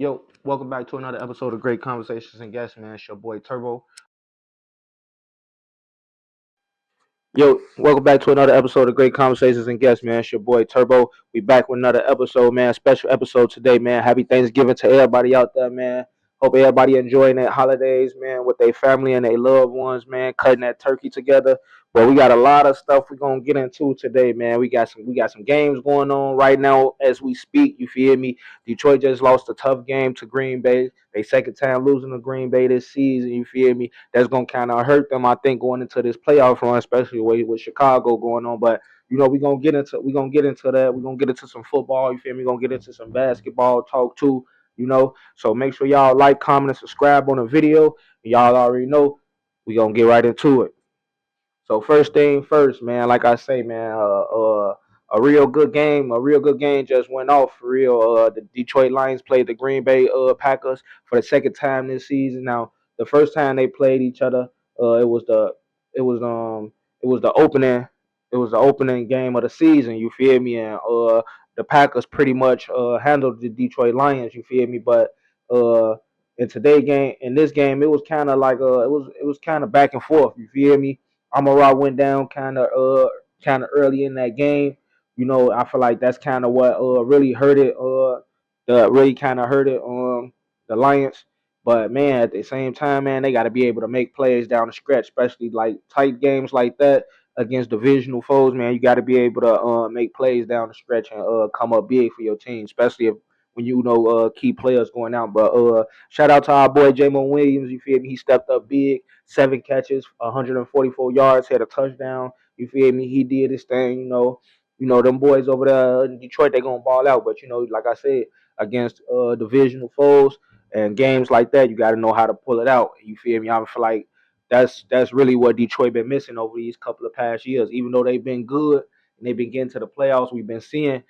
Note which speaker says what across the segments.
Speaker 1: Yo, welcome back to another episode of Great Conversations and Guests, man. It's your boy Turbo. Yo, welcome back to another episode of Great Conversations and Guests, man. It's your boy Turbo. We back with another episode, man. Special episode today, man. Happy Thanksgiving to everybody out there, man. Hope everybody enjoying their holidays, man, with their family and their loved ones, man. Cutting that turkey together. But we got a lot of stuff we're gonna get into today, man. We got some games going on right now as we speak. You feel me? Detroit just lost a tough game to Green Bay. They second time losing to Green Bay this season. You feel me? That's gonna kind of hurt them, I think, going into this playoff run, especially with Chicago going on. But we're gonna get into that. We're gonna get into some football. You feel me? We're gonna get into some basketball talk too. So make sure y'all like, comment, and subscribe on the video. Y'all already know we gonna get right into it. So first thing first, man. Like I say, man, a real good game just went off for real. The Detroit Lions played the Green Bay Packers for the second time this season. Now, the first time they played each other, it was it was it was the opening game of the season. You feel me? And the Packers pretty much handled the Detroit Lions. You feel me? But uh, in this game, it was kind of like it was kind of back and forth. You feel me? Amara went down kind of early in that game. I feel like that's kind of what really hurt it. The really kind of hurt it. The Lions. But man, at the same time, man, they got to be able to make plays down the stretch, especially like tight games like that against divisional foes. Man, you got to be able to make plays down the stretch and come up big for your team, especially if when key players going out. But shout out to our boy Jamon Williams. You feel me? He stepped up big, 7 catches, 144 yards, had a touchdown. You feel me? He did his thing. Them boys over there in Detroit, they gonna ball out. But like I said, against divisional foes and games like that, you got to know how to pull it out. You feel me? I feel like that's really what Detroit been missing over these couple of past years. Even though they've been good and they've been getting to the playoffs, we've been seeing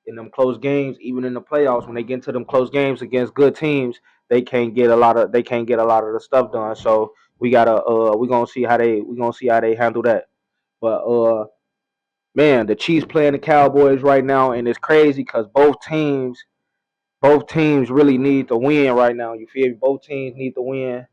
Speaker 1: in them close games, even in the playoffs, when they get into them close games against good teams, they can't get a lot of the stuff done. So we're gonna see how they handle that. But man, the Chiefs playing the Cowboys right now, and it's crazy because both teams really need to win right now. You feel me? Both teams need to win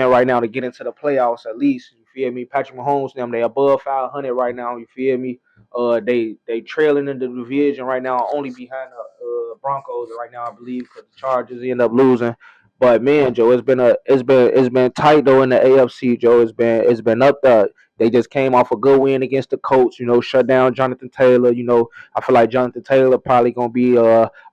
Speaker 1: right now to get into the playoffs at least. You feel me? Patrick Mahomes, them they above 500 right now. You feel me? They trailing in the division right now, only behind the Broncos right now, I believe, because the Chargers end up losing. But man, Joe, it's been tight though in the AFC. Joe, it's been up there. They just came off a good win against the Colts. Shut down Jonathan Taylor. I feel like Jonathan Taylor probably gonna be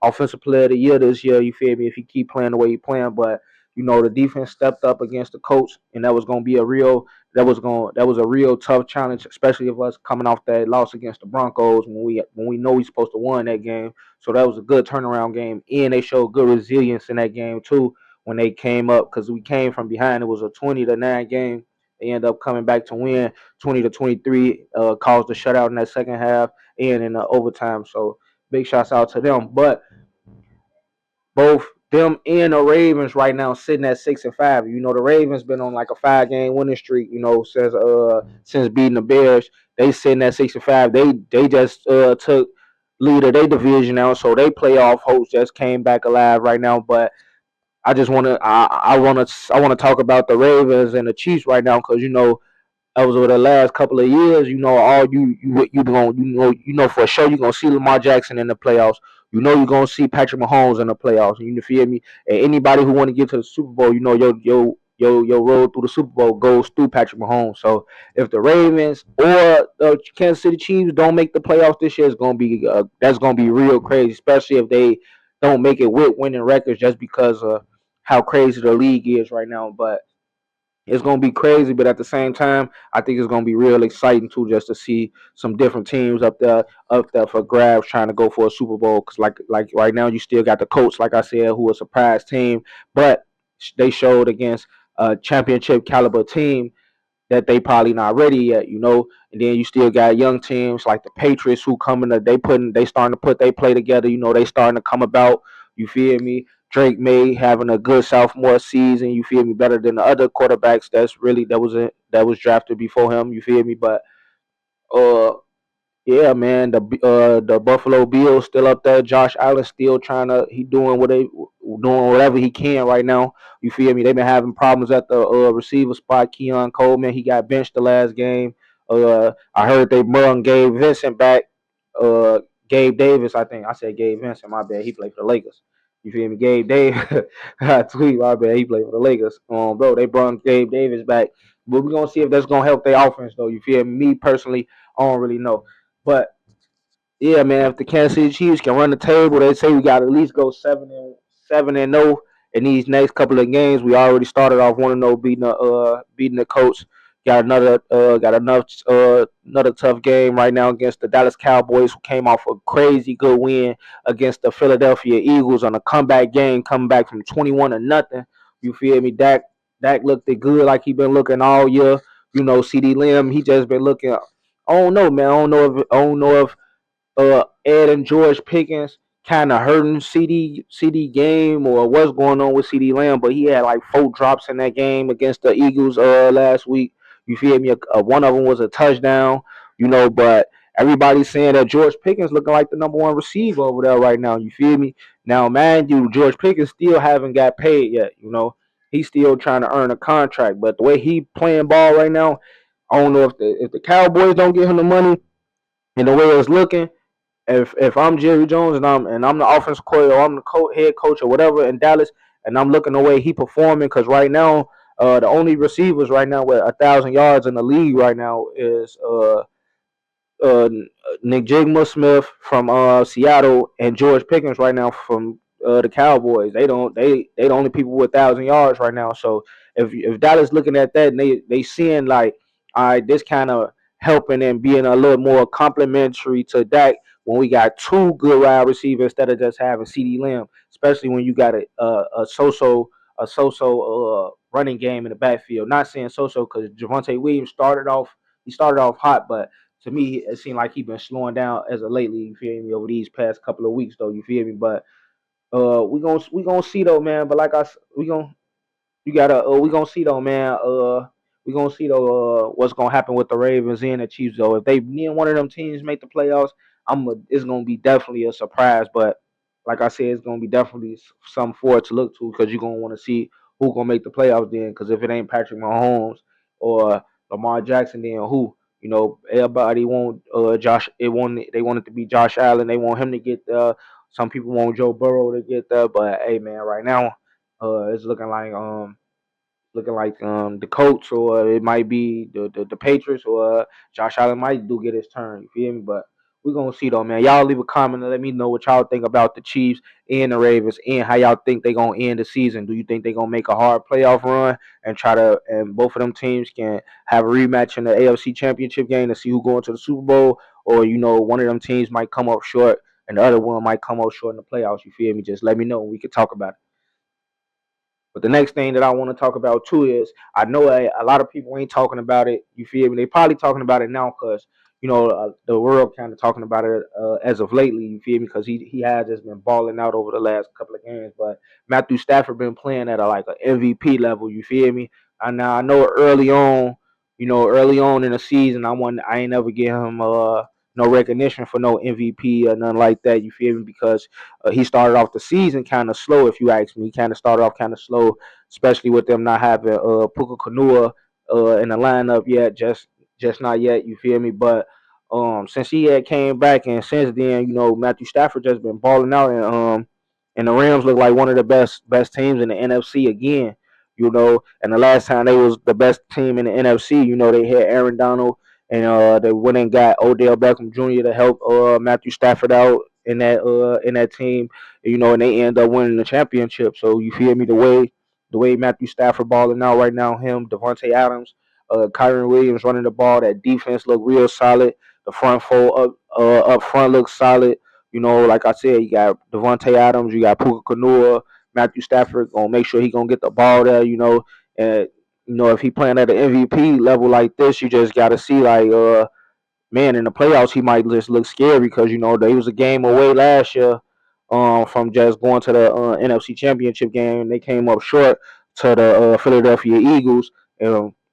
Speaker 1: offensive player of the year this year. You feel me? If he keep playing the way he playing, but the defense stepped up against the Colts, and that was a real tough challenge, especially of us coming off that loss against the Broncos when we know we're supposed to win that game. So that was a good turnaround game, and they showed good resilience in that game too when they came up because we came from behind. It was a 20-9 game. They end up coming back to win 20-23, caused a shutout in that second half and in the overtime. So big shouts out to them. But both them and the Ravens right now sitting at 6-5. The Ravens been on like a 5 game winning streak. Since beating the Bears, they sitting at 6-5. They just took lead of their division now, so they playoff hopes just came back alive right now. But I want to talk about the Ravens and the Chiefs right now because that was over the last couple of years. All you going for sure you're gonna see Lamar Jackson in the playoffs. You're gonna see Patrick Mahomes in the playoffs. You feel me? And anybody who want to get to the Super Bowl, your road through the Super Bowl goes through Patrick Mahomes. So if the Ravens or the Kansas City Chiefs don't make the playoffs this year, it's gonna be that's gonna be real crazy, especially if they don't make it with winning records just because of how crazy the league is right now. But it's gonna be crazy, but at the same time, I think it's gonna be real exciting too, just to see some different teams up there for grabs, trying to go for a Super Bowl. Because like right now, you still got the Colts, like I said, who are a surprise team, but they showed against a championship caliber team that they probably not ready yet. And then you still got young teams like the Patriots who coming to they starting to put they play together. They starting to come about. You feel me? Drake May having a good sophomore season. You feel me? Better than the other quarterbacks that was drafted before him. You feel me? But uh Yeah, man. The Buffalo Bills still up there. Josh Allen still trying to. He doing whatever he can right now. You feel me? They've been having problems at the receiver spot. Keon Coleman, he got benched the last game. I heard they brung Gabe Vincent back. Uh, Gabe Davis, I think I said Gabe Vincent. My bad. He played for the Lakers. You feel me? Gabe Davis. I tweet. My bad. He played for the Lakers. Bro, they brung Gabe Davis back. But we're gonna see if that's gonna help their offense though. You feel me? Me personally, I don't really know. But yeah, man, if the Kansas City Chiefs can run the table, they say we got to at least go 7-0 in these next couple of games. We already started off 1-0, beating the Colts. Got another tough game right now against the Dallas Cowboys, who came off a crazy good win against the Philadelphia Eagles on a comeback game, coming back from 21-0. You feel me? Dak looked good like he been looking all year. You know, CD Lamb, he just been looking. I don't know, man. I don't know if Ed and George Pickens kind of hurting CD game or what's going on with CD Lamb, but he had like 4 drops in that game against the Eagles last week. You feel me? One of them was a touchdown, you know, but everybody's saying that George Pickens looking like the number 1 receiver over there right now. You feel me? Now, man, George Pickens still haven't got paid yet. You know, he's still trying to earn a contract, but the way he playing ball right now, I don't know if the Cowboys don't give him the money and the way it's looking, if I'm Jerry Jones and I'm the offensive coordinator or I'm the head coach or whatever in Dallas, and I'm looking the way he performing, because right now the only receivers right now with 1,000 yards in the league right now is uh, Nick Jigma Smith from Seattle and George Pickens right now from the Cowboys. They the only people with 1,000 yards right now. So if Dallas looking at that and they seeing like, all right, this kind of helping and being a little more complimentary to Dak when we got 2 good wide receivers instead of just having CD Lamb, especially when you got a so-so running game in the backfield. Not saying so-so because Javonte Williams started off hot, but to me, it seemed like he been slowing down as of lately. You feel me? Over these past couple of weeks, though. You feel me? But we gonna see though, man. But like we gonna you gotta we gonna see though, man. We gonna see though what's gonna happen with the Ravens and the Chiefs though. If they neither one of them teams make the playoffs, it's gonna be definitely a surprise. But like I said, it's gonna be definitely something for it to look to, because you're gonna want to see who gonna make the playoffs then. Because if it ain't Patrick Mahomes or Lamar Jackson, then who? You know, everybody want Josh. They want it to be Josh Allen. They want him to get there. Some people want Joe Burrow to get there. But hey, man, right now, it's looking like the Colts, or it might be the Patriots, or Josh Allen might do get his turn. You feel me? But we're gonna see though, man. Y'all leave a comment and let me know what y'all think about the Chiefs and the Ravens, and how y'all think they gonna end the season. Do you think they gonna make a hard playoff run and and both of them teams can have a rematch in the AFC Championship game to see who going to the Super Bowl, or one of them teams might come up short and the other one might come up short in the playoffs? You feel me? Just let me know and we can talk about it. But the next thing that I want to talk about too is, I know a lot of people ain't talking about it. You feel me? They probably talking about it now because the world kind of talking about it as of lately. You feel me? Because he has just been balling out over the last couple of games. But Matthew Stafford been playing at like an MVP level. You feel me? I know early on in the season, I ain't never give him no recognition for no MVP or nothing like that. You feel me? Because he started off the season kind of slow, if you ask me. He kind of started off kind of slow, especially with them not having Puka Kanua in the lineup yet, just not yet. You feel me? But since he had came back, and since then, Matthew Stafford just been balling out, and the Rams look like one of the best teams in the NFC again. And the last time they was the best team in the NFC, they had Aaron Donald, and they went and got Odell Beckham Jr. to help Matthew Stafford out in that team, and they end up winning the championship. So you feel me? The way Matthew Stafford balling out right now, him, Devontae Adams, Kyron Williams running the ball, that defense look real solid. The front four up front looks solid. Like I said, you got Devontae Adams, you got Puka Kanua, Matthew Stafford gonna make sure he gonna get the ball there. And if he playing at an MVP level like this, you just gotta see like man, in the playoffs he might just look scary, because they was a game away last year from just going to the NFC Championship game. They came up short to the Philadelphia Eagles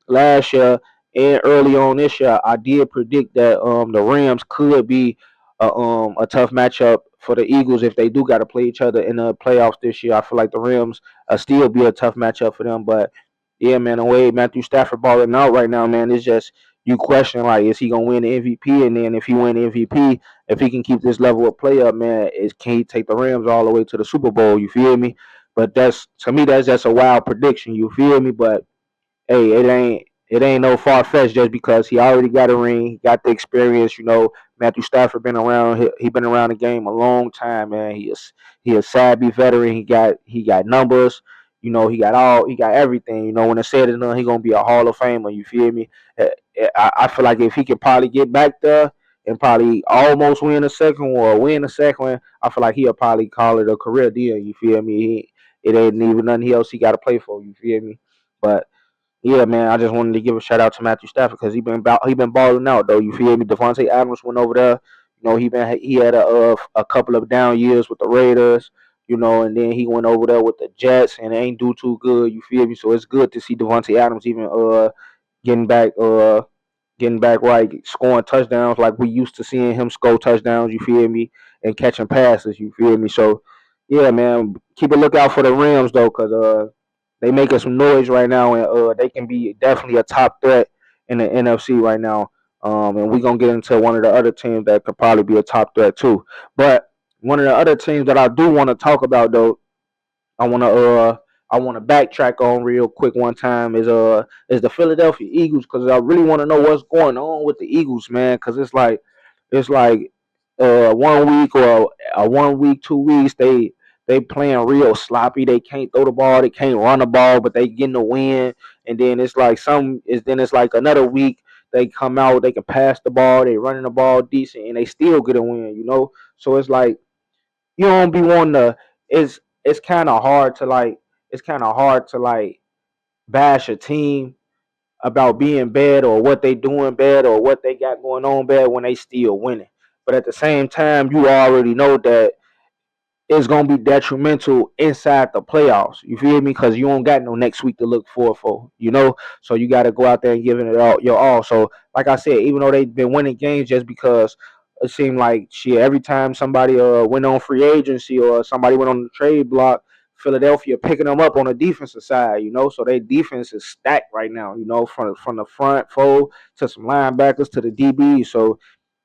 Speaker 1: last year, and early on this year, I did predict that the Rams could be a tough matchup for the Eagles if they do got to play each other in the playoffs this year. I feel like the Rams still be a tough matchup for them, but yeah, man, the way Matthew Stafford balling out right now, man, it's just you question like, is he gonna win the MVP? And then if he win the MVP, if he can keep this level of play up, man, can he take the Rams all the way to the Super Bowl? You feel me? But that's to me, that's just a wild prediction. You feel me? But hey, it ain't no far fetched just because he already got a ring, he got the experience. Matthew Stafford been around. He been around the game a long time, man. He a savvy veteran. He got numbers. He got everything. When I said it, he gonna be a Hall of Famer. You feel me? I feel like if he could probably get back there and probably almost win a second one or win a second one, I feel like he'll probably call it a career deal. You feel me? It ain't even nothing else he got to play for. You feel me? But yeah, man, I just wanted to give a shout out to Matthew Stafford because he been balling out though. You feel me? Devontae Adams went over there. He had a couple of down years with the Raiders. And then he went over there with the Jets and ain't do too good. You feel me? So it's good to see Devontae Adams even getting back getting back right, scoring touchdowns like we used to seeing him score touchdowns. You feel me? And catching passes. You feel me? So yeah, man, keep a lookout for the Rams though, cause they making some noise right now, and they can be definitely a top threat in the NFC right now. And we're gonna get into one of the other teams that could probably be a top threat too. But one of the other teams that I do want to talk about though, I want to backtrack on real quick one time is the Philadelphia Eagles because I really want to know what's going on with the Eagles, man. Because it's like 1 week or a 1 week, 2 weeks they playing real sloppy. They can't throw the ball, they can't run the ball, but they getting the win. And then it's like another week they come out, they can pass the ball, they running the ball decent, and they still get a win. So it's like you don't be wanting to. It's it's kind of hard to like bash a team about being bad or what they doing bad or what they got going on bad when they still winning. But at the same time, you already know that it's gonna be detrimental inside the playoffs. You feel me? Because you don't got no next week to look forward for. So you got to go out there and giving it all your all. So like I said, even though they've been winning games, just because it seemed like shit every time somebody went on free agency or somebody went on the trade block, Philadelphia picking them up on the defensive side. So their defense is stacked right now. From the front four to some linebackers to the DB. So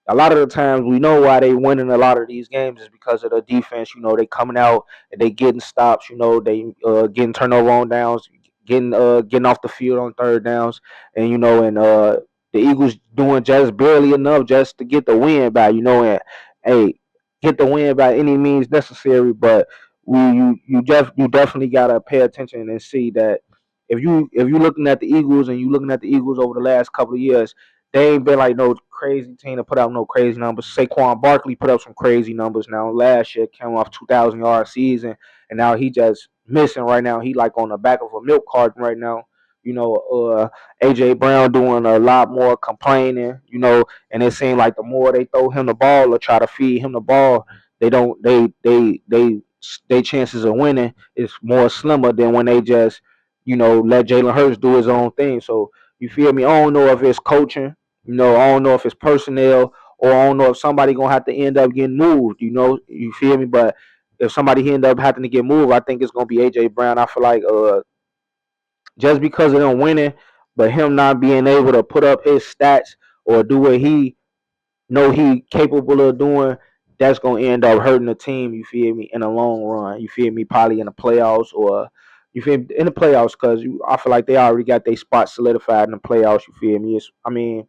Speaker 1: a lot of the times we know why they winning a lot of these games is because of the defense. They coming out and they getting stops. They getting turnover on downs, getting off the field on third downs, and the Eagles doing just barely enough just to get the win by and hey, get the win by any means necessary. But you definitely gotta pay attention and see that if you looking at the Eagles and you looking at the Eagles over the last couple of years, they ain't been like no crazy team to put out no crazy numbers. Saquon Barkley put up some crazy numbers now. Last year came off 2,000 yard season, and now he just missing right now. He like on the back of a milk carton right now. AJ Brown doing a lot more complaining. And it seems like the more they throw him the ball or try to feed him the ball, they don't they chances of winning is more slimmer than when they just let Jalen Hurts do his own thing. So you feel me? I don't know if it's coaching. I don't know if it's personnel, or I don't know if somebody gonna have to end up getting moved. You feel me? But if somebody end up having to get moved, I think it's gonna be AJ Brown. I feel like just because of them winning, but him not being able to put up his stats or do what he know he capable of doing, that's gonna end up hurting the team. You feel me? In the long run, you feel me? Probably in the playoffs or. You feel me? In the playoffs, because I feel like they already got their spot solidified in the playoffs. You feel me? I mean,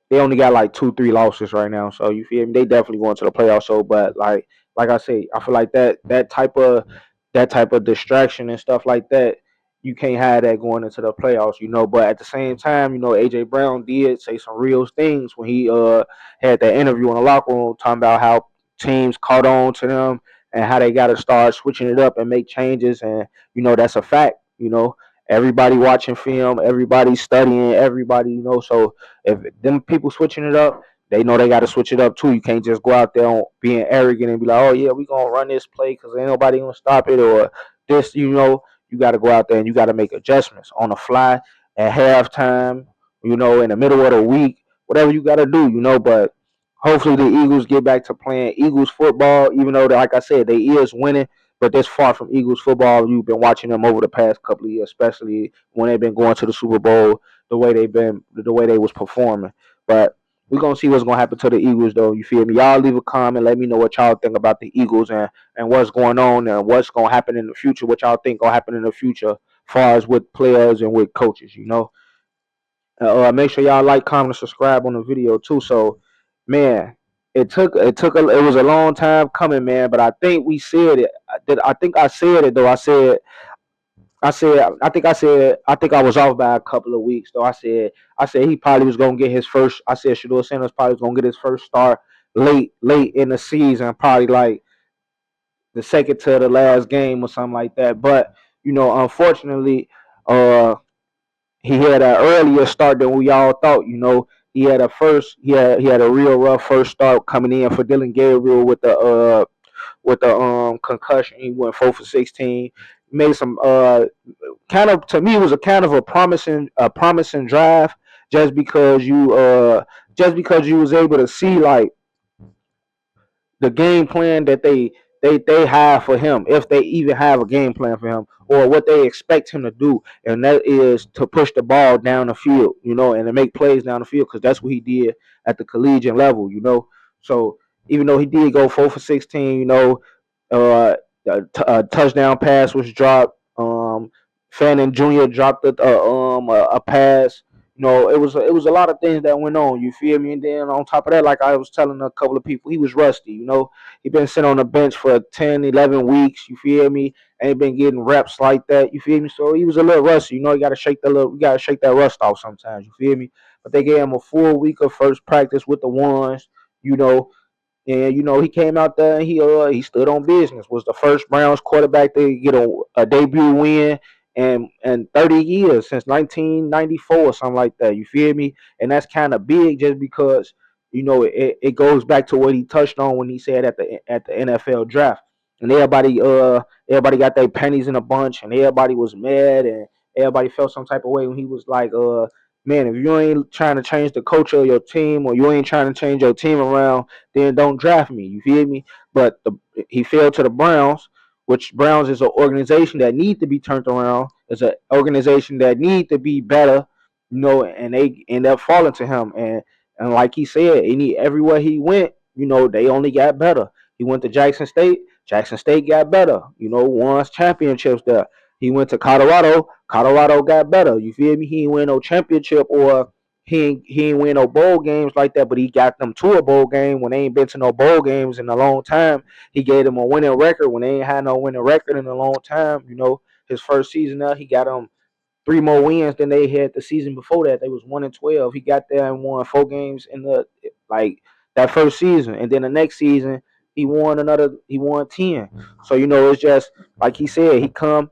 Speaker 1: they only got like 2, 3 losses right now. So you feel me? They definitely going to the playoffs. So, but like I say, I feel like that type of distraction and stuff like that, you can't have that going into the playoffs. But at the same time, AJ Brown did say some real things when he had that interview in the locker room talking about how teams caught on to them and how they got to start switching it up and make changes. And that's a fact. Everybody watching film, everybody studying, everybody. So if them people switching it up, they know they got to switch it up too. You can't just go out there being arrogant and be like, "Oh yeah, we gonna run this play because ain't nobody gonna stop it," or this. You got to go out there and you got to make adjustments on the fly. at halftime, in the middle of the week, whatever you got to do, But hopefully the Eagles get back to playing Eagles football, even though, like I said, they is winning. But that's far from Eagles football. You've been watching them over the past couple of years, especially when they've been going to the Super Bowl, the way they was performing. But we're gonna see what's gonna happen to the Eagles, though. You feel me? Y'all leave a comment, let me know what y'all think about the Eagles and what's going on and what's gonna happen in the future. What y'all think gonna happen in the future, as far as with players and with coaches. Make sure y'all like, comment, and subscribe on the video too. So, man, it was a long time coming, man. But I think we said it. I think I said it though. I think I was off by a couple of weeks though. I said he probably was gonna get his first. I said Shedeur Sanders probably was gonna get his first start late in the season, probably like the second to the last game or something like that. But unfortunately, uh, he had an earlier start than we all thought. He had a real rough first start coming in for Dylan Gabriel with the concussion. He went 4 for 16. Made some kind of, to me, it was a kind of a promising drive, just because you was able to see like the game plan that they have for him, if they even have a game plan for him, or what they expect him to do, and that is to push the ball down the field, and to make plays down the field, because that's what he did at the collegiate level. So even though he did go 4 for 16, uh, a touchdown pass was dropped. Fannin Jr. dropped a pass. It was a lot of things that went on. You feel me? And then on top of that, like I was telling a couple of people, he was rusty. He been sitting on the bench for 10, 11 weeks. You feel me? Ain't been getting reps like that. You feel me? So he was a little rusty. You gotta shake that rust off sometimes. You feel me? But they gave him a full week of first practice with the ones. You know, and he came out there and he stood on business. Was the first Browns quarterback to get a debut win and 30 years, since 1994 or something like that. You feel me? And that's kind of big, just because it goes back to what he touched on when he said at the NFL draft. And everybody got their pennies in a bunch, and everybody was mad, and everybody felt some type of way when he was like, man, if you ain't trying to change the culture of your team, or you ain't trying to change your team around, then don't draft me. You feel me? But he fell to the Browns, which Browns is an organization that need to be turned around. It's an organization that need to be better, and they end up falling to him. And like he said, everywhere he went, they only got better. He went to Jackson State. Jackson State got better. Won championships there. He went to Colorado. Colorado got better. You feel me? He ain't win no championship, or he ain't win no bowl games like that, but he got them to a bowl game when they ain't been to no bowl games in a long time. He gave them a winning record when they ain't had no winning record in a long time. His first season there, he got them three more wins than they had the season before that. They was 1-12. He got there and won 4 games in the like that first season, and then the next season he won 10. So it's just like he said, he come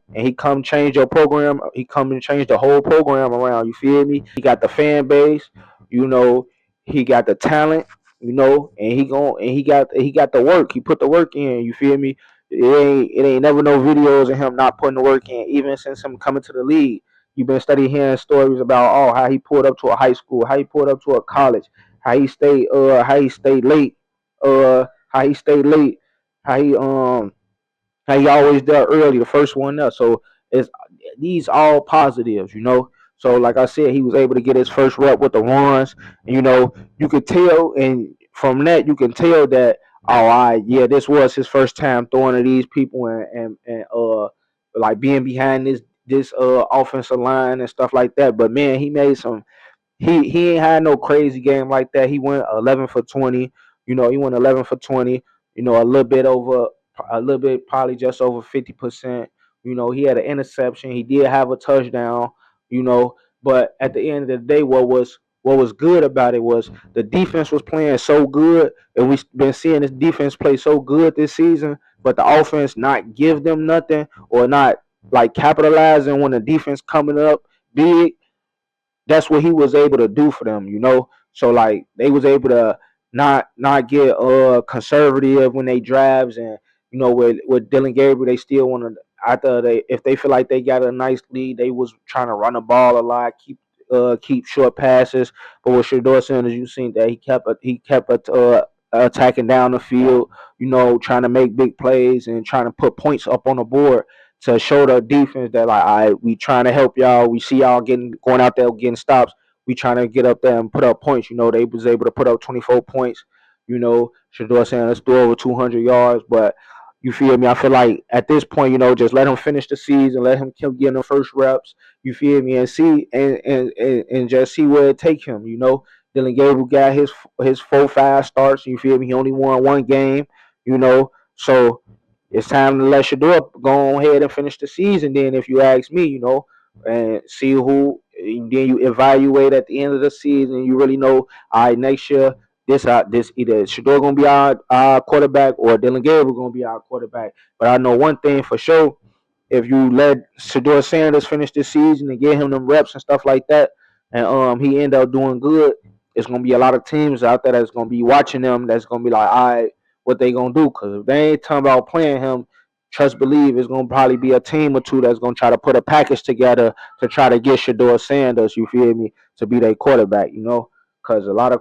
Speaker 1: change your program. He come and change the whole program around. You feel me? He got the fan base. You know, he got the talent. And he got the work. He put the work in. You feel me? It ain't never no videos of him not putting the work in, even since him coming to the league. You've been studying hearing stories about how he pulled up to a high school, how he pulled up to a college, how he stayed late, how he stayed late, how he always there early, the first one there. So it's these all positives. So like I said, he was able to get his first rep with the ones. You could tell, and from that you can tell that, yeah, this was his first time throwing to these people, and like being behind this offensive line and stuff like that. But man, he made some he ain't had no crazy game like that. He went 11 for 20. He went 11 for 20. A little bit, probably just over 50%. He had an interception. He did have a touchdown. You know, but at the end of the day, what was good about it was the defense was playing so good, and we've been seeing this defense play so good this season. But the offense not give them nothing, or not like capitalizing when the defense coming up big. That's what he was able to do for them. So like they was able to not get conservative when they drives, and with Dylan Gabriel, they still want to. after they if they feel like they got a nice lead, they was trying to run the ball a lot, keep short passes. But with Shedeur Sanders, you seen that he kept attacking down the field, trying to make big plays and trying to put points up on the board to show the defense that like, all right, we trying to help y'all. We see y'all going out there getting stops. We trying to get up there and put up points. They was able to put up 24 points. Shedeur Sanders threw over 200 yards, but you feel me? I feel like at this point, just let him finish the season, let him keep getting the first reps. You feel me? And see and just see where it take him. Dylan Gable got his 4-5 starts. You feel me? He only won one game. So it's time to let Shador go ahead and finish the season. Then, if you ask me, and see who. And then you evaluate at the end of the season. You really know. All right, next year this either Shador gonna be our quarterback or Dylan Gabriel gonna be our quarterback. But I know one thing for sure: if you let Shedeur Sanders finish this season and get him them reps and stuff like that, and he end up doing good, it's gonna be a lot of teams out there that's gonna be watching them. That's gonna be like, all right, what they gonna do? Because if they ain't talking about playing him, trust believe it's gonna probably be a team or two that's gonna try to put a package together to try to get Shedeur Sanders. You feel me? To be their quarterback. Because a lot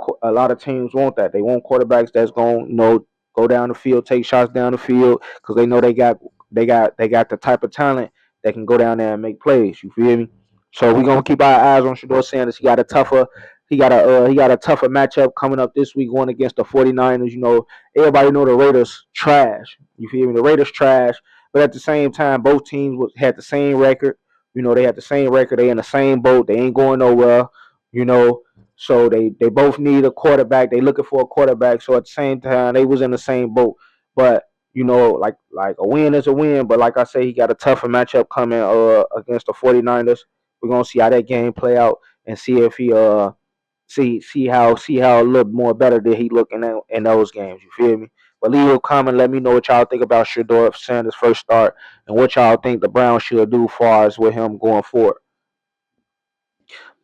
Speaker 1: of teams want that. They want quarterbacks that's gonna go down the field, take shots down the field, because they know they got the type of talent that can go down there and make plays. You feel me? So we're gonna keep our eyes on Shedeur Sanders. He got a tougher matchup coming up this week going against the 49ers. Everybody know the Raiders trash. You feel me? The Raiders trash. But at the same time, both teams had the same record. They had the same record. They in the same boat. They ain't going nowhere. You know, so they both need a quarterback. They looking for a quarterback. So at the same time, they was in the same boat. But like a win is a win. But like I say, he got a tougher matchup coming against the 49ers. We're gonna see how that game play out and see if he see how a little more better did he look in those games. You feel me? But leave a comment. Let me know what y'all think about Shedeur Sanders' first start and what y'all think the Browns should do as far as with him going forward.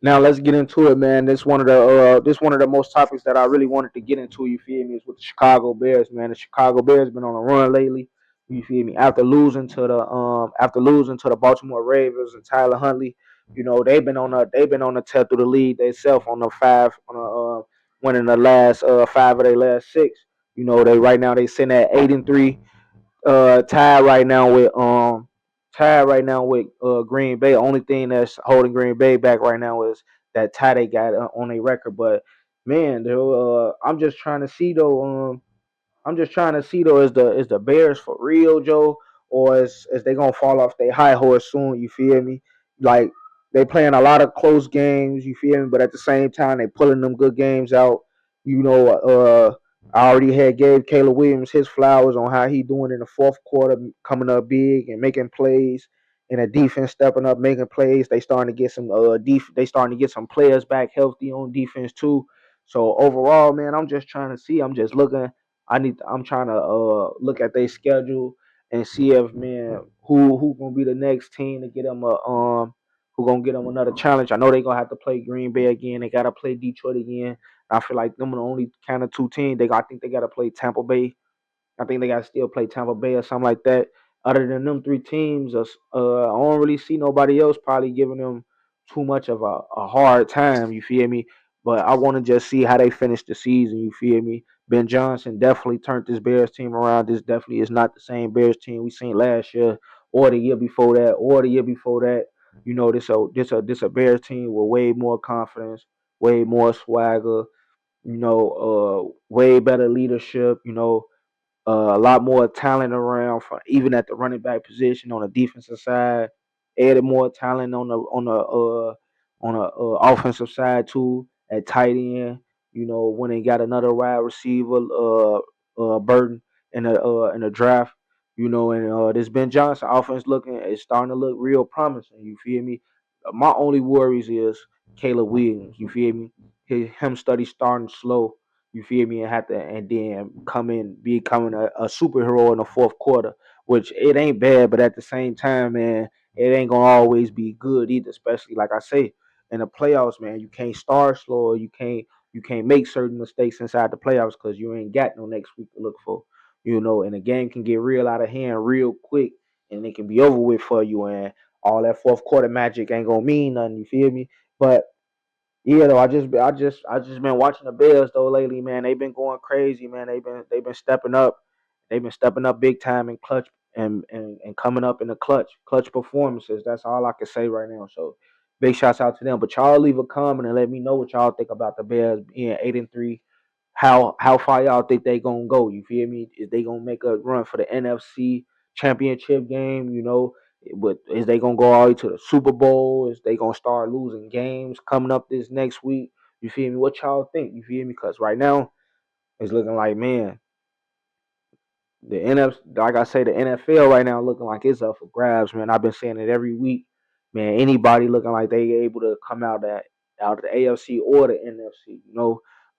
Speaker 1: Now let's get into it, man. This one of the most topics that I really wanted to get into. You feel me? Is with the Chicago Bears, man. The Chicago Bears been on a run lately. You feel me? After losing to the Baltimore Ravens and Tyler Huntley, they've been on a tear through the lead themselves on the five on a winning the last five of their last six. They right now they sitting at 8-3, tied right now with Green Bay. Only thing that's holding Green Bay back right now is that tie they got on their record. But man, I'm just trying to see though, is the Bears for real, Joe, or is they gonna fall off their high horse soon? You feel me? Like they playing a lot of close games. You feel me? But at the same time, they pulling them good games out. You know, I already had gave Caleb Williams his flowers on how he doing in the fourth quarter, coming up big and making plays, and the defense stepping up, making plays. They starting to get they starting to get some players back healthy on defense too. So overall, man, I'm just trying to see. I'm just looking. I'm trying to look at their schedule and see if, man, who gonna be the next team to get them who gonna get them another challenge. I know they gonna have to play Green Bay again. They gotta play Detroit again. I feel like them are the only kind of two teams. I think they gotta play Tampa Bay. I think they got to still play Tampa Bay or something like that. Other than them three teams, I don't really see nobody else probably giving them too much of a hard time. You feel me? But I want to just see how they finish the season. You feel me? Ben Johnson definitely turned this Bears team around. This definitely is not the same Bears team we seen last year, or the year before that, or the year before that. This a Bears team with way more confidence, way more swagger. Way better leadership. A lot more talent around, for even at the running back position on the defensive side. Added more talent on the offensive side too at tight end. When they got another wide receiver, Burton in the draft. And this Ben Johnson offense looking is starting to look real promising. You feel me? My only worries is Caleb Williams. You feel me? Him study starting slow. You feel me? And then becoming a superhero in the fourth quarter, which it ain't bad, but at the same time, man, it ain't gonna always be good either. Especially like I say, in the playoffs, man, you can't start slow. You can't make certain mistakes inside the playoffs because you ain't got no next week to look for. And the game can get real out of hand real quick, and it can be over with for you, and all that fourth quarter magic ain't gonna mean nothing. You feel me? But yeah, though I just been watching the Bears though lately, man. They've been going crazy, man. They've been stepping up. They've been stepping up big time in clutch and coming up in the clutch performances. That's all I can say right now. So big shouts out to them. But y'all leave a comment and let me know what y'all think about the Bears being 8-3. How far y'all think they gonna go? You feel me? Is they gonna make a run for the NFC championship game? But is they gonna go all the way to the Super Bowl? Is they gonna start losing games coming up this next week? You feel me? What y'all think? You feel me? Because right now it's looking like, man, the NF, like I say, the NFL right now looking like it's up for grabs, man. I've been saying it every week, man. Anybody looking like they able to come out of the AFC or the NFC,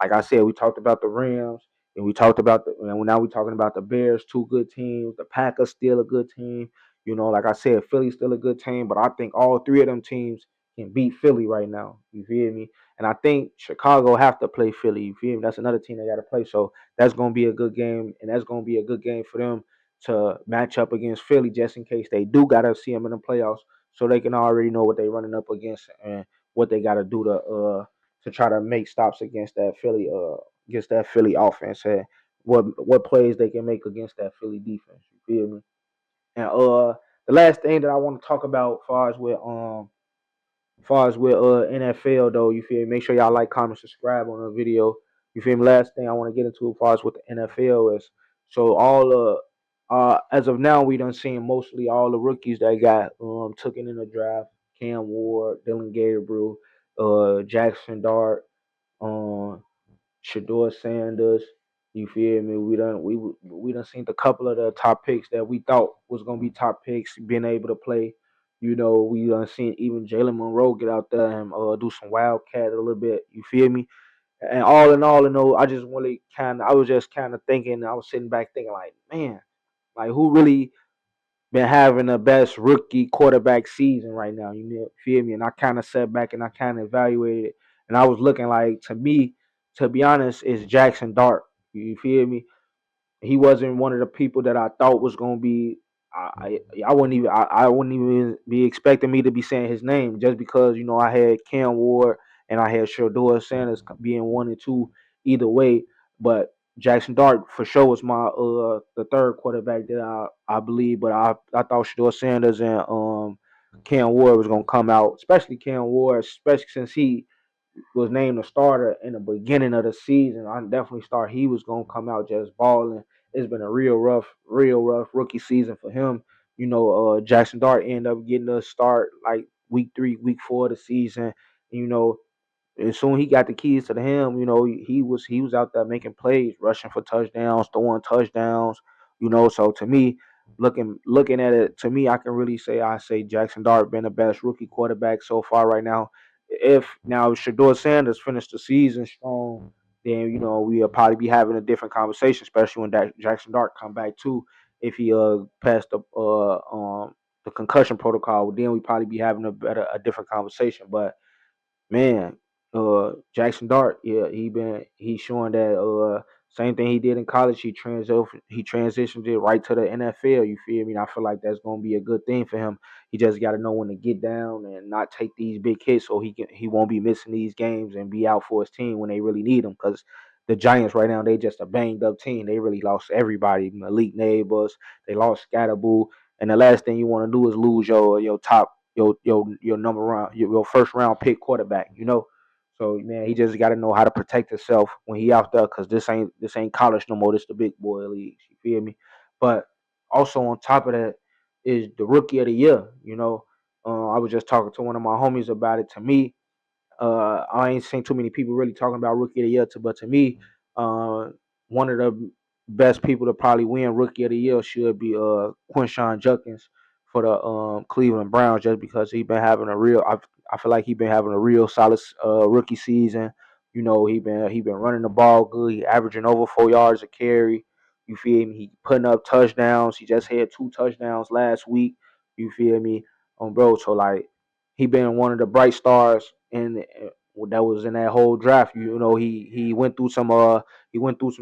Speaker 1: like I said, we talked about the Rams and we talked about and now we're talking about the Bears, two good teams. The Packers still a good team, like I said, Philly's still a good team, but I think all three of them teams can beat Philly right now. You feel me? And I think Chicago have to play Philly. You feel me? That's another team they got to play. So that's going to be a good game, and that's going to be a good game for them to match up against Philly, just in case they do got to see them in the playoffs, so they can already know what they're running up against and what they got to do to try to make stops against that Philly offense, and what plays they can make against that Philly defense. You feel me? And the last thing that I want to talk about, far as with NFL though, you feel me? Make sure y'all like, comment, subscribe on the video. You feel me? Last thing I want to get into as far as with the NFL is, so all as of now we done seen mostly all the rookies that got taken in the draft. Cam Ward, Dylan Gabriel, Jackson Dart, um Shedeur Sanders. You feel me? We done seen a couple of the top picks that we thought was gonna be top picks being able to play. We done seen even Jalen Monroe get out there and do some wildcat a little bit. You feel me? And all in all, I was just kind of thinking. I was sitting back thinking like, man, like who really been having the best rookie quarterback season right now. Feel me? And I kind of sat back and I kind of evaluated it, and I was looking like, to me, to be honest, it's Jackson Dart. You feel me? He wasn't one of the people that I thought was gonna be. I wouldn't even be expecting me to be saying his name, just because I had Cam Ward and I had Shedeur Sanders being 1 and 2 either way. But Jackson Dart for sure was my the third quarterback that I believe. But I thought Shedeur Sanders and Cam Ward was gonna come out, especially Cam Ward, especially since he was named a starter in the beginning of the season. I definitely thought he was gonna come out just balling. It's been a real rough rookie season for him. Jackson Dart ended up getting a start like week 3, week 4 of the season. You know, as soon as he got the keys to the helm, he was out there making plays, rushing for touchdowns, throwing touchdowns. So to me, looking at it, to me, I say Jackson Dart been the best rookie quarterback so far right now. If now Shador Sanders finished the season strong, then we'll probably be having a different conversation, especially when Jackson Dart come back too. If he passed the concussion protocol, then we probably be having a different conversation. But man, Jackson Dart, yeah, he's showing that same thing he did in college. He transitioned it right to the NFL. You feel me? And I feel like that's gonna be a good thing for him. He just got to know when to get down and not take these big hits, so he won't be missing these games and be out for his team when they really need him. Because the Giants right now, they just a banged up team. They really lost everybody. Malik Neighbors, they lost Scatterboo, and the last thing you want to do is lose your top your number round your first round pick quarterback. So man, he just got to know how to protect himself when he out there, because this ain't college no more. This the big boy leagues. You feel me? But also on top of that is the rookie of the year. I was just talking to one of my homies about it. To me, I ain't seen too many people really talking about rookie of the year, but to me, uh, one of the best people to probably win rookie of the year should be Quinshawn Judkins for the Cleveland Browns, just because he been having a real. I feel like he been having a real solid rookie season. He been running the ball good. He averaging over 4 yards a carry. You feel me? He putting up touchdowns. He just had 2 touchdowns last week. You feel me? Bro. So like, he been one of the bright stars in that was in that whole draft. He went through some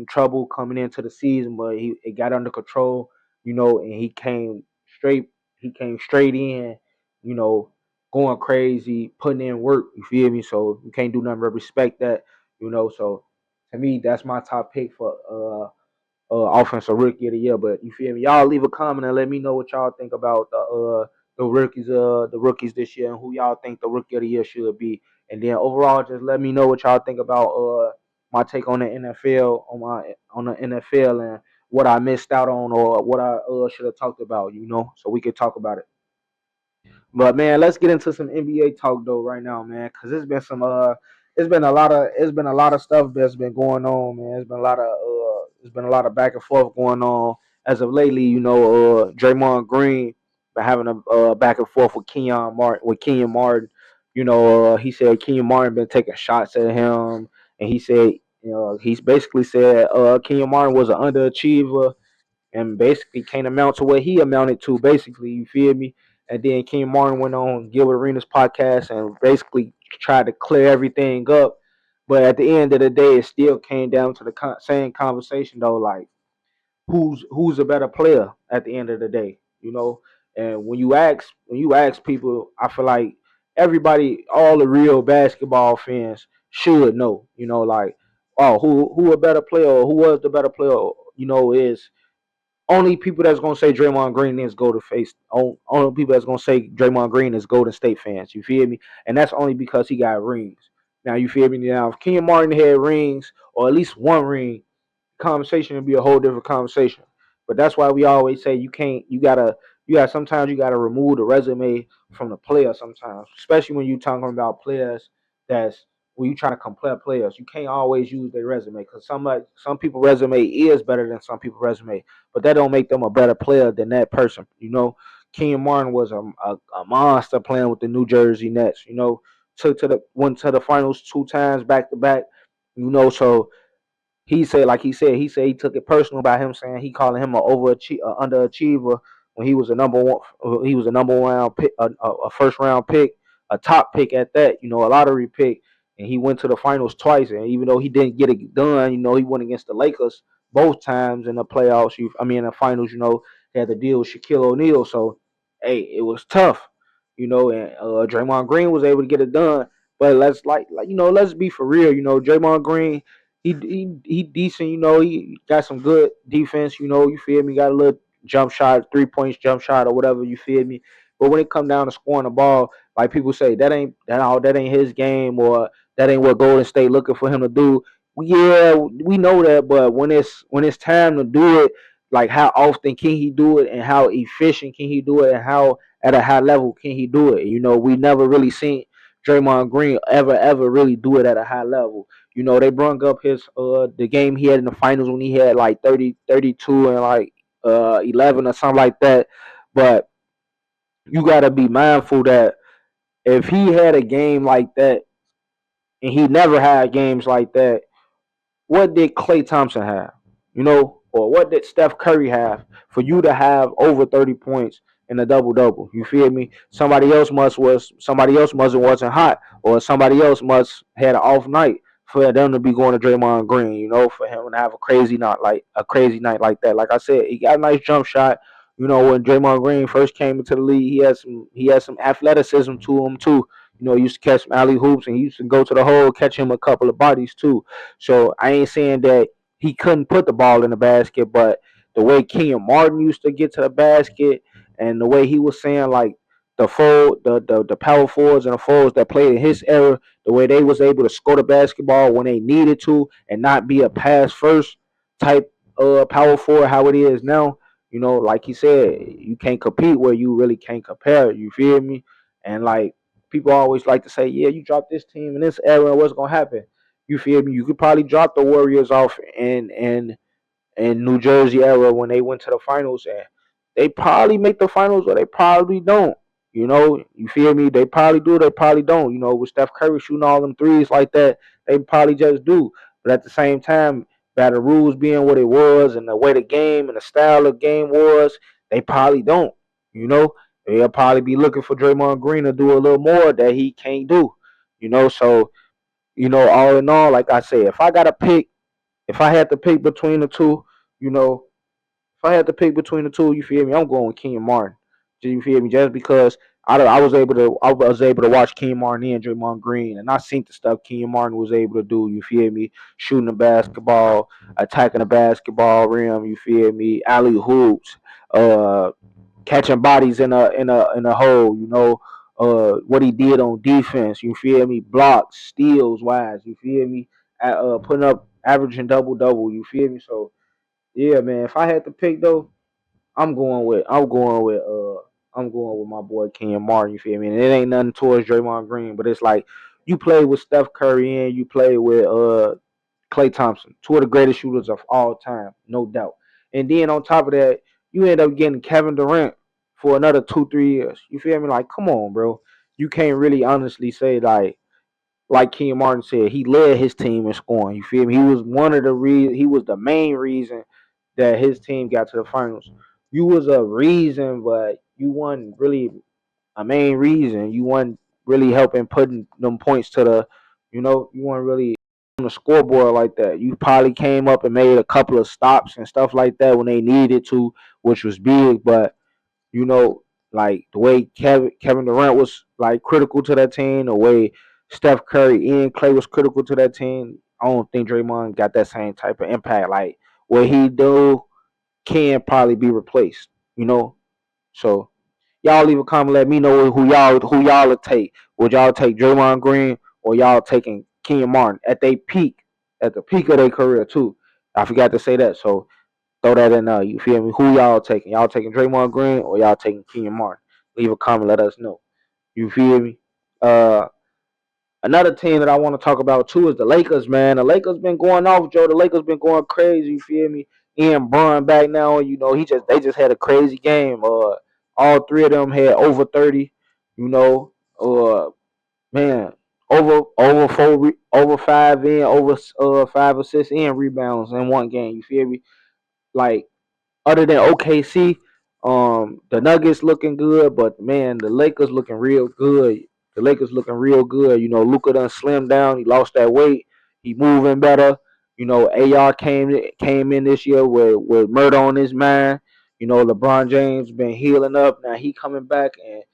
Speaker 1: trouble coming into the season, but it got under control. And he came straight. he came straight in, you know, going crazy, putting in work. You feel me? So you can't do nothing but respect that. So to me, that's my top pick for offensive rookie of the year. But you feel me? Y'all leave a comment and let me know what y'all think about the rookies this year and who y'all think the rookie of the year should be. And then overall, just let me know what y'all think about my take on the NFL on the NFL and what I missed out on or what I should have talked about. So we could talk about it. But man, let's get into some NBA talk though right now, man, because it's been a lot of stuff that's been going on, man. It's been a lot of back and forth going on as of lately. Draymond Green been having a back and forth with Kenyon Martin. He said Kenyon Martin been taking shots at him, and he said, he's basically said Kenyon Martin was an underachiever and basically can't amount to what he amounted to, basically, you feel me? And then King Martin went on Gilbert Arenas podcast and basically tried to clear everything up. But at the end of the day, it still came down to the same conversation though, like who's a better player at the end of the day. And when you ask people, I feel like everybody, all the real basketball fans should know, like, oh, who a better player or who was the better player, is only people that's gonna say Draymond Green is Golden face. Only people that's gonna say Draymond Green is Golden State fans. You feel me? And that's only because he got rings. Now you feel me? Now if Kenyon Martin had rings or at least one ring, conversation would be a whole different conversation. But that's why we always say you can't. You got sometimes you gotta remove the resume from the player. Sometimes, especially when you talking about players that's when you trying to compare players, you can't always use their resume because some people resume is better than some people resume, but that don't make them a better player than that person. Kenyon Martin was a monster playing with the New Jersey Nets. Went to the finals 2 times back to back. So he said he took it personal by him saying he calling him underachiever when he was a number one. He was a number one round pick, a first round pick, a top pick at that. A lottery pick, and he went to the finals twice. And even though he didn't get it done, he went against the Lakers both times in the playoffs. In the finals. He had to deal with Shaquille O'Neal. So hey, it was tough. And Draymond Green was able to get it done. But let's be for real. Draymond Green he decent. He got some good defense. You feel me? Got a little jump shot, 3 points jump shot or whatever. You feel me? But when it come down to scoring the ball, like people say, that ain't his game or that ain't what Golden State looking for him to do. Yeah, we know that, but when it's time to do it, like how often can he do it and how efficient can he do it and how at a high level can he do it? We never really seen Draymond Green ever really do it at a high level. They brung up his the game he had in the finals when he had like 30, 32, and like 11 or something like that. But you gotta be mindful that if he had a game like that and he never had games like that, what did Klay Thompson have? Or what did Steph Curry have for you to have over 30 points in a double double? You feel me? Somebody else must wasn't hot, or somebody else must had an off night for them to be going to Draymond Green. For him to have a crazy night like that. Like I said, he got a nice jump shot. When Draymond Green first came into the league, he had some athleticism to him too. He used to catch some alley hoops and he used to go to the hole, catch him a couple of bodies too. So I ain't saying that he couldn't put the ball in the basket, but the way Kenyon Martin used to get to the basket and the way he was saying like the power forwards and the forwards that played in his era, the way they was able to score the basketball when they needed to and not be a pass first type power forward how it is now. Like he said, you can't compete where you really can't compare. You feel me? And like people always like to say, yeah, you drop this team in this era, what's gonna happen? You feel me? You could probably drop the Warriors off in New Jersey era when they went to the finals, and they probably make the finals or they probably don't. You feel me? They probably do, they probably don't. With Steph Curry shooting all them threes like that, they probably just do. But at the same time, by the rules being what it was and the way the game and the style of game was, they probably don't. You know, they'll probably be looking for Draymond Green to do a little more that he can't do. So all in all, like I said, if I had to pick between the two, you know, if I had to pick between the two, you feel me? I'm going with Kenyon Martin. You feel me? Just because I was able to watch King Martin and Draymond Green, and I seen the stuff King Martin was able to do. You feel me? Shooting the basketball, attacking the basketball rim. You feel me? Alley hoops, uh, catching bodies in a hole. What he did on defense. You feel me? Blocks, steals, wise. You feel me? Putting up averaging double double. You feel me? So yeah, man. If I had to pick though, I'm going with my boy Ken Martin. You feel me? And it ain't nothing towards Draymond Green, but it's like you play with Steph Curry and you play with Klay Thompson, two of the greatest shooters of all time, no doubt. And then on top of that, you end up getting Kevin Durant for another 2, 3 years. You feel me? Like, come on, bro. You can't really honestly say like Ken Martin said, he led his team in scoring. You feel me? He was one of the he was the main reason that his team got to the finals. You was a reason, but you wasn't really a main reason. You weren't really helping putting them points to you weren't really on the scoreboard like that. You probably came up and made a couple of stops and stuff like that when they needed to, which was big, but you know, like the way Kevin Durant was like critical to that team, the way Steph Curry and Clay was critical to that team. I don't think Draymond got that same type of impact. Like what he do can probably be replaced. You know, so y'all leave a comment. Let me know who y'all would take. Would y'all take Draymond Green or y'all taking Kenyon Martin at their peak, at the peak of their career too? I forgot to say that. So throw that in there. You feel me? Who y'all taking? Y'all taking Draymond Green or y'all taking Kenyon Martin? Leave a comment. Let us know. You feel me? Uh, Another team that I want to talk about too is the Lakers, man. The Lakers been going off, Joe. The Lakers been going crazy. You feel me? Ian Braun back now. They just had a crazy game. All three of them had over 30. You know, man, over 5 in, over 5 assists and rebounds in one game. You feel me? Like other than OKC, the Nuggets looking good, but man, the Lakers looking real good. The Lakers looking real good. Luka done slimmed down. He lost that weight. He moving better. AR came in this year with murder on his mind. LeBron James been healing up. Now he coming back, and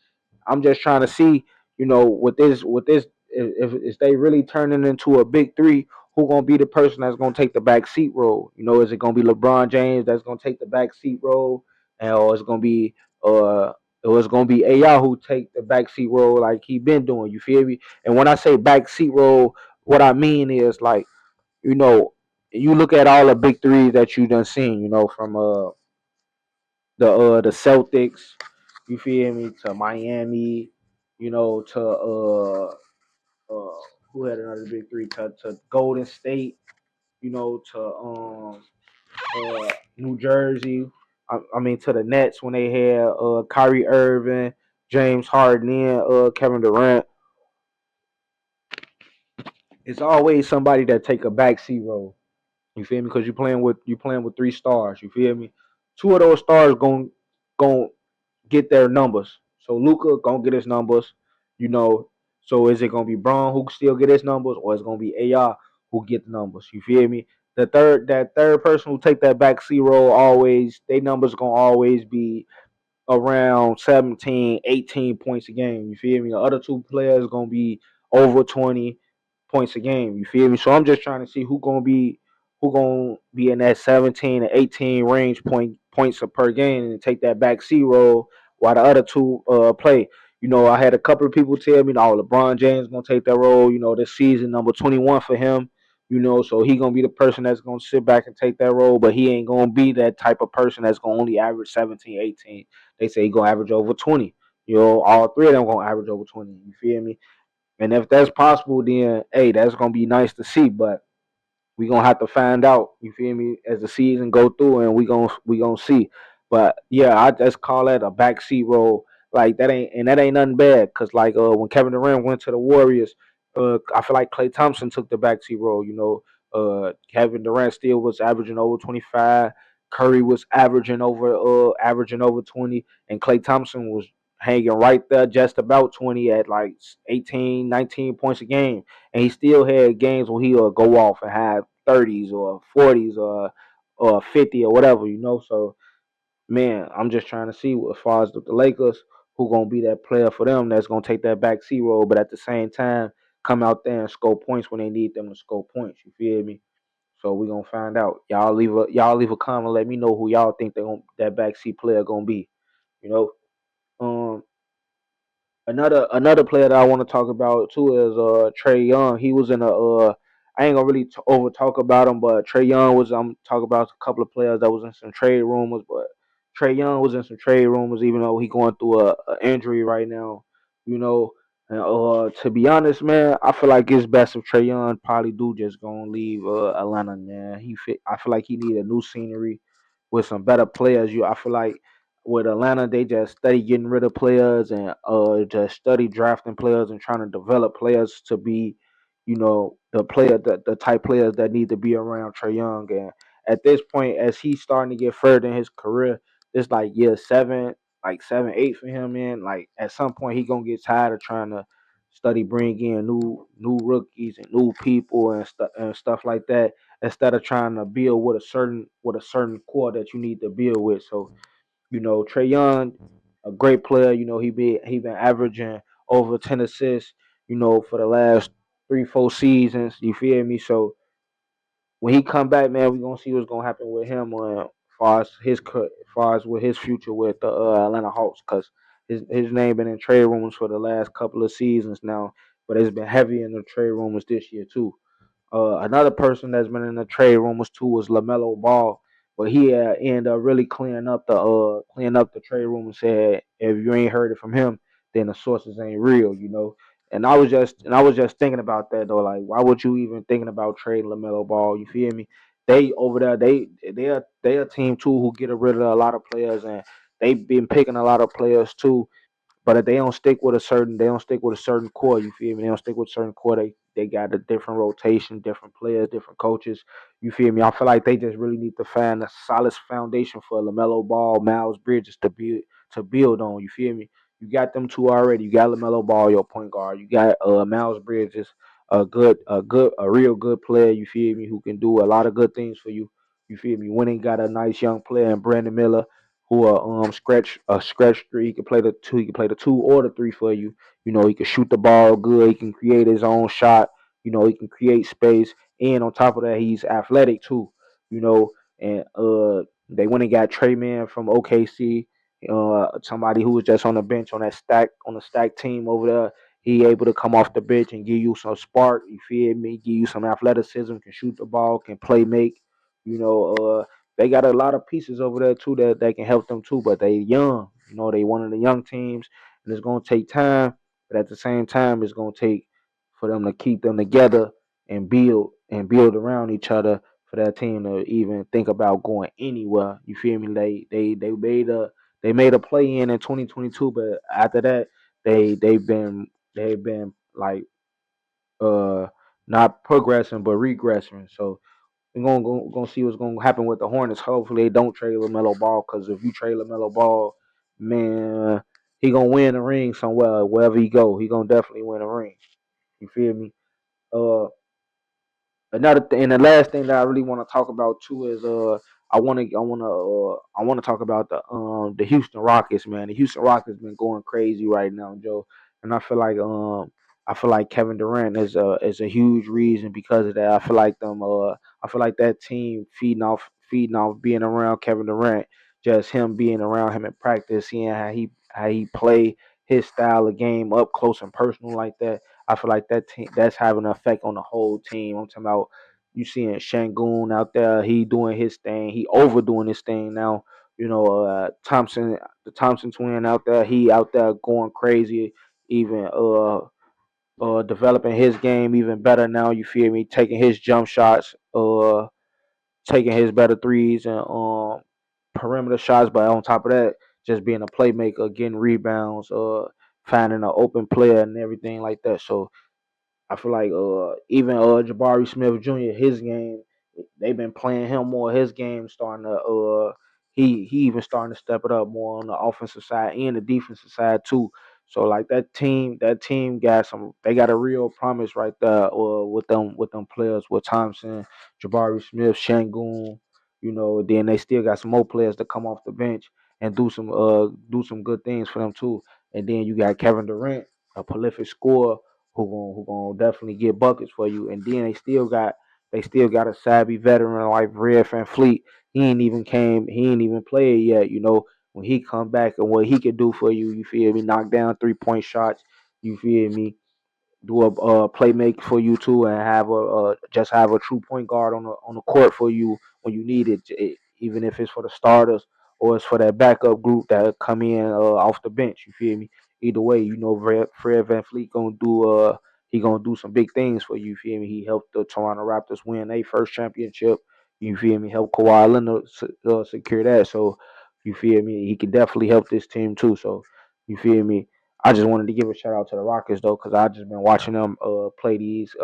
Speaker 1: I'm just trying to see, with this, if they really turning into a big three, who gonna be the person that's gonna take the back seat role? Is it gonna be LeBron James that's gonna take the back seat role, or it's gonna be uh, or it's gonna be AI who take the back seat role like he been doing? You feel me? And when I say back seat role, what I mean is like, you know, you look at all the big threes that you done seen, from the Celtics, you feel me, to Miami, to uh who had another big three, to Golden State, to New Jersey. I mean to the Nets when they had Kyrie Irving, James Harden, and Kevin Durant. It's always somebody that take a backseat role. You feel me? Because you playing with 3 stars. You feel me? Two of those stars gon' get their numbers. So Luca gonna get his numbers, you know. So is it gonna be Braun who still get his numbers, or is it gonna be AI who get the numbers? You feel me? That third person who take that back C role, always they numbers gonna always be around 17, 18 points a game. You feel me? The other two players gonna be over 20 points a game. You feel me? So I'm just trying to see who gonna be in that 17 to 18 range points per game and take that back C role while the other two play. I had a couple of people tell me, "Oh, LeBron James gonna take that role." This season number 21 for him. So he gonna be the person that's gonna sit back and take that role, but he ain't gonna be that type of person that's gonna only average 17, 18. They say he gonna average over 20. All three of them gonna average over 20. You feel me? And if that's possible, then hey, that's gonna be nice to see. But we gonna have to find out. You feel me? As the season go through, and we gonna see. But yeah, I just call that a backseat role. Like that ain't nothing bad. Cause like when Kevin Durant went to the Warriors, I feel like Klay Thompson took the backseat role. Kevin Durant still was averaging over 25. Curry was averaging over 20, and Klay Thompson was hanging right there, just about 20 at like 18, 19 points a game, and he still had games where he'll go off and have 30s or 40s or 50 or whatever. So man, I'm just trying to see as far as the Lakers, who gonna be that player for them that's gonna take that back C role, but at the same time come out there and score points when they need them to score points. You feel me? So we gonna find out. Y'all leave a comment. Let me know who y'all think that backseat player gonna be. You know. Um, another player that I want to talk about too is Trey Young. He was in a I ain't gonna really over talk about him, but Trey Young was I'm talking about a couple of players that was in some trade rumors, but Trey Young was in some trade rumors even though he going through a injury right now. You know, and, to be honest, man, I feel like it's best if Trey Young probably do just gonna leave Atlanta, man. I feel like he need a new scenery with some better players. I feel like with Atlanta, they just study getting rid of players and just study drafting players and trying to develop players to be, the type players that need to be around Trey Young. And at this point, as he's starting to get further in his career, it's like year seven, like 7, 8 for him. Man, like at some point he gonna get tired of trying to study, bring in new rookies and new people and stuff like that instead of trying to build with a certain core that you need to build with. So Trey Young, a great player. He been averaging over 10 assists. For the last 3, 4 seasons. You feel me? So when he come back, man, we gonna see what's gonna happen with him far as with his future with the Atlanta Hawks, cause his name been in trade rumors for the last couple of seasons now, but it's been heavy in the trade rumors this year too. Another person that's been in the trade rumors too was Lamelo Ball, but he ended up really cleaning up the trade rumors. Said if you ain't heard it from him, then the sources ain't real. And I was just thinking about that though. Like, why would you even thinking about trading Lamelo Ball? You feel me? They over there, they a team too who get rid of a lot of players, and they've been picking a lot of players too, but if they don't stick with a certain core. You feel me? They don't stick with a certain core. They got a different rotation, different players, different coaches. You feel me? I feel like they just really need to find a solid foundation for Lamelo Ball, Miles Bridges to build on. You feel me? You got them two already. You got Lamelo Ball, your point guard. You got Miles Bridges, a real good player. You feel me? Who can do a lot of good things for you. You feel me? Winning got a nice young player in Brandon Miller who scratch three. He can play the two. He can play the 2 or the 3 for you. He can shoot the ball good. He can create his own shot. He can create space. And on top of that, he's athletic too. You know, and they went and got Trey Man from OKC. Somebody who was just on the bench on the stack team over there. He able to come off the bench and give you some spark. You feel me? Give you some athleticism. Can shoot the ball. Can play make. You know, they got a lot of pieces over there too that can help them too, but they young. They one of the young teams, and it's gonna take time. But at the same time, it's gonna take for them to keep them together and build around each other for that team to even think about going anywhere. You feel me? They made a play in 2022, but after that, they've been like uh not progressing but regressing. So we're gonna see what's gonna happen with the Hornets. Hopefully, they don't trade Lamelo Ball, because if you trade Lamelo Ball, man, he gonna win a ring somewhere wherever he go. He gonna definitely win a ring. You feel me? Uh, and the last thing that I really want to talk about too is I want to talk about the Houston Rockets, man. The Houston Rockets been going crazy right now, Joe, and I feel like Kevin Durant is a huge reason because of that. I feel like that team feeding off being around Kevin Durant, just him being around him in practice, seeing how he play his style of game up close and personal like that. I feel like that team that's having an effect on the whole team. I'm talking about you seeing Shangoon out there, he doing his thing, he overdoing his thing now. The Thompson twin out there, he out there going crazy, even developing his game even better now. You feel me? Taking his jump shots, taking his better threes and perimeter shots, but on top of that, just being a playmaker, getting rebounds, finding an open player and everything like that. So I feel like even Jabari Smith Jr. his game, they've been playing him more. His game starting to he even starting to step it up more on the offensive side and the defensive side too. So like that team got a real promise right there with them players with Thompson, Jabari Smith, Shangoon. Then they still got some more players to come off the bench. and do some good things for them too. And then you got Kevin Durant, a prolific scorer who gonna definitely get buckets for you. And then they still got a savvy veteran like Red Van Fleet. He ain't even played yet. You know, when he come back and what he can do for you, you feel me? Knock down 3-point shots, you feel me? Do a play make for you too, and have a just have a true point guard on the court for you when you need it, even if it's for the starters or it's for that backup group that come in off the bench. You feel me? Either way, you know Fred Van Fleet gonna do some big things for you. You feel me? He helped the Toronto Raptors win their first championship. You feel me? Help Kawhi Leonard secure that. So you feel me? He can definitely help this team too. So you feel me? I just wanted to give a shout out to the Rockets though, because I just been watching them play these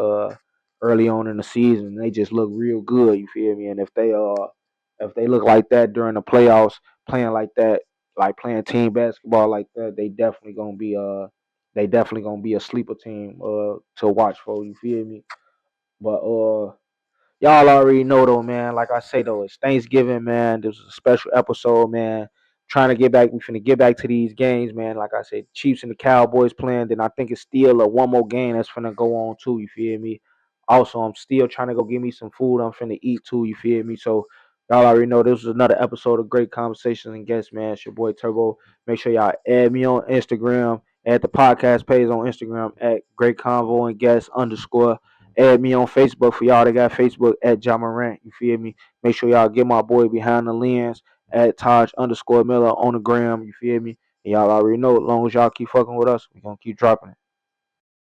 Speaker 1: early on in the season. And they just look real good. You feel me? And if they look like that during the playoffs, playing like that, like playing team basketball like that, they definitely gonna be a sleeper team to watch for. You feel me? But y'all already know though, man. Like I say though, it's Thanksgiving, man. This is a special episode, man. Trying to get back, we finna get back to these games, man. Like I said, Chiefs and the Cowboys playing. Then I think it's still a one more game that's finna go on too. You feel me? Also, I'm still trying to go get me some food. I'm finna eat too. You feel me? So y'all already know this was another episode of Great Conversations and Guests, man. It's your boy Turbo. Make sure y'all add me on Instagram, add the podcast page on Instagram at GreatConvo&Guests _ add me on Facebook for y'all that got Facebook at John Morant. You feel me? Make sure y'all get my boy behind the lens at Taj _ Miller on the gram. You feel me? And y'all already know, as long as y'all keep fucking with us, we gonna keep dropping it.